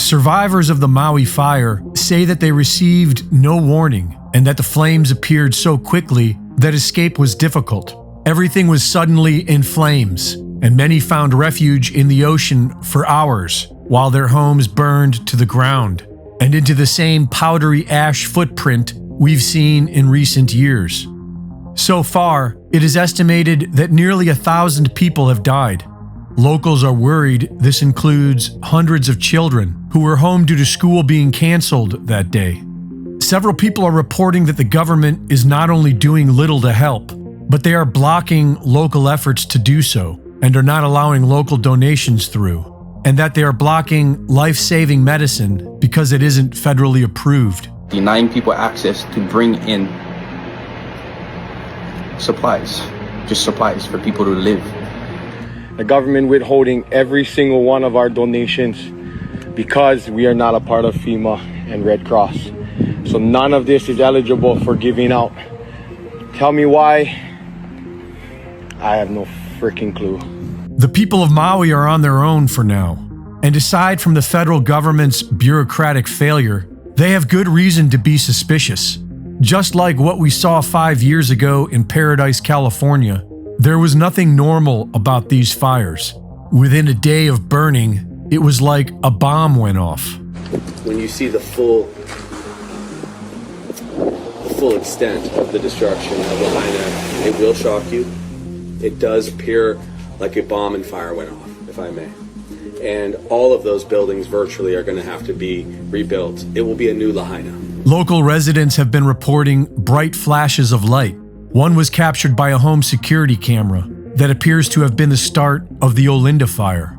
Survivors of the Maui fire say that they received no warning and that the flames appeared so quickly that escape was difficult. Everything was suddenly in flames, and many found refuge in the ocean for hours while their homes burned to the ground and into the same powdery ash footprint we've seen in recent years. So far, it is estimated that nearly 1,000 people have died. Locals are worried this includes hundreds of children who were home due to school being canceled that day. Several people are reporting that the government is not only doing little to help, but they are blocking local efforts to do so and are not allowing local donations through, and that they are blocking life-saving medicine because it isn't federally approved. Denying people access to bring in supplies, just supplies for people to live. The government withholding every single one of our donations because we are not a part of FEMA and Red Cross. So none of this is eligible for giving out. Tell me why. I have no freaking clue. The people of Maui are on their own for now. And aside from the federal government's bureaucratic failure, they have good reason to be suspicious. Just like what we saw 5 years ago in Paradise, California, there was nothing normal about these fires. Within a day of burning, it was like a bomb went off. When you see the full extent of the destruction of Lahaina, it will shock you. It does appear like a bomb and fire went off, if I may. And all of those buildings virtually are going to have to be rebuilt. It will be a new Lahaina. Local residents have been reporting bright flashes of light. One was captured by a home security camera that appears to have been the start of the Olinda fire.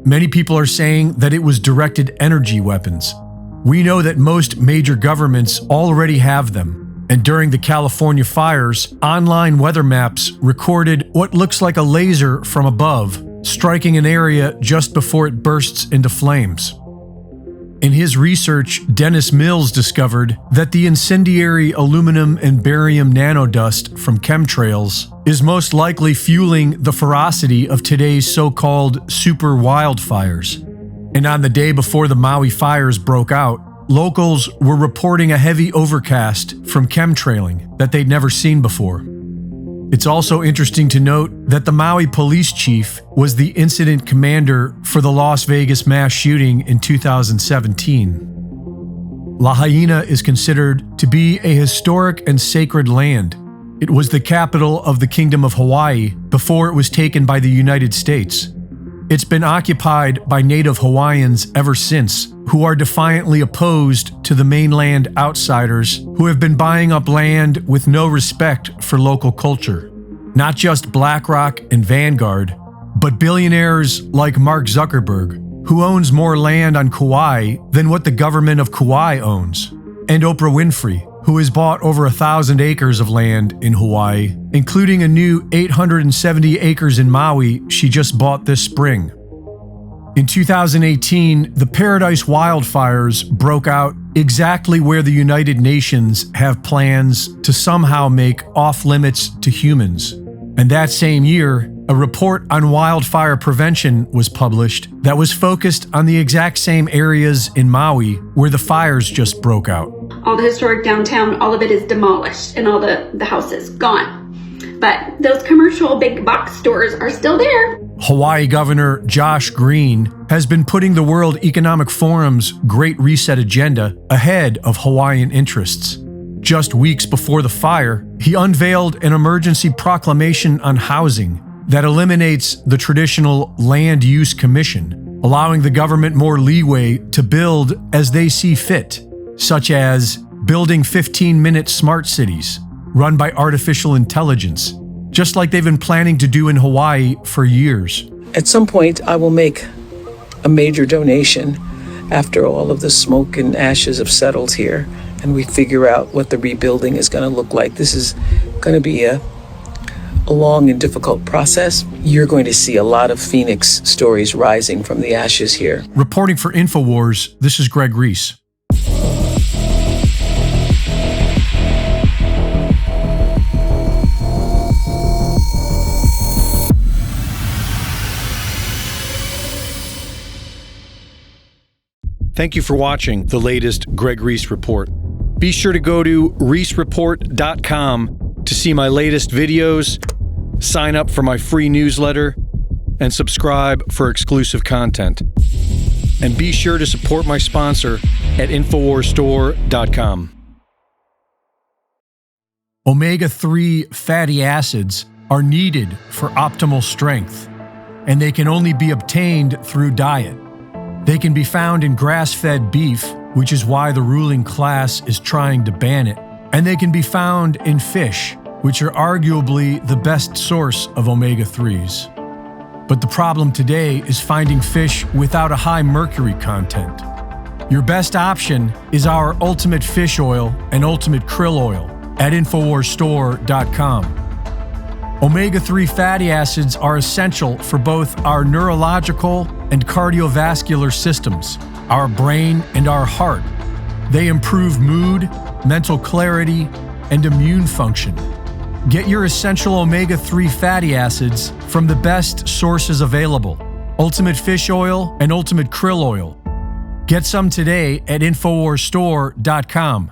Many people are saying that it was directed energy weapons. We know that most major governments already have them, and during the California fires, online weather maps recorded what looks like a laser from above, striking an area just before it bursts into flames. In his research, Dennis Mills discovered that the incendiary aluminum and barium nanodust from chemtrails is most likely fueling the ferocity of today's so-called super wildfires. And on the day before the Maui fires broke out, locals were reporting a heavy overcast from chemtrailing that they'd never seen before. It's also interesting to note that the Maui police chief was the incident commander for the Las Vegas mass shooting in 2017. Lahaina is considered to be a historic and sacred land. It was the capital of the Kingdom of Hawaii before it was taken by the United States. It's been occupied by native Hawaiians ever since, who are defiantly opposed to the mainland outsiders who have been buying up land with no respect for local culture. Not just BlackRock and Vanguard, but billionaires like Mark Zuckerberg, who owns more land on Kauai than what the government of Kauai owns, and Oprah Winfrey, who has bought over 1,000 acres of land in Hawaii, including a new 870 acres in Maui she just bought this spring. In 2018, the Paradise wildfires broke out exactly where the United Nations have plans to somehow make off-limits to humans. And that same year, a report on wildfire prevention was published that was focused on the exact same areas in Maui where the fires just broke out. All the historic downtown, all of it is demolished and all the houses gone. But those commercial big box stores are still there. Hawaii Governor Josh Green has been putting the World Economic Forum's Great Reset agenda ahead of Hawaiian interests. Just weeks before the fire, he unveiled an emergency proclamation on housing that eliminates the traditional Land Use Commission, allowing the government more leeway to build as they see fit, such as building 15-minute smart cities run by artificial intelligence, just like they've been planning to do in Hawaii for years. At some point, I will make a major donation after all of the smoke and ashes have settled here and we figure out what the rebuilding is going to look like. This is going to be a long and difficult process. You're going to see a lot of Phoenix stories rising from the ashes here. Reporting for InfoWars, this is Greg Reese. Thank you for watching the latest Greg Reese Report. Be sure to go to reesereport.com to see my latest videos, sign up for my free newsletter, and subscribe for exclusive content. And be sure to support my sponsor at InfoWarsStore.com. Omega-3 fatty acids are needed for optimal strength, and they can only be obtained through diet. They can be found in grass-fed beef, which is why the ruling class is trying to ban it, and they can be found in fish, which are arguably the best source of omega-3s. But the problem today is finding fish without a high mercury content. Your best option is our Ultimate Fish Oil and Ultimate Krill Oil at InfoWarsStore.com. Omega-3 fatty acids are essential for both our neurological and cardiovascular systems, our brain and our heart. They improve mood, mental clarity, and immune function. Get your essential omega-3 fatty acids from the best sources available, Ultimate Fish Oil and Ultimate Krill Oil. Get some today at InfoWarsStore.com.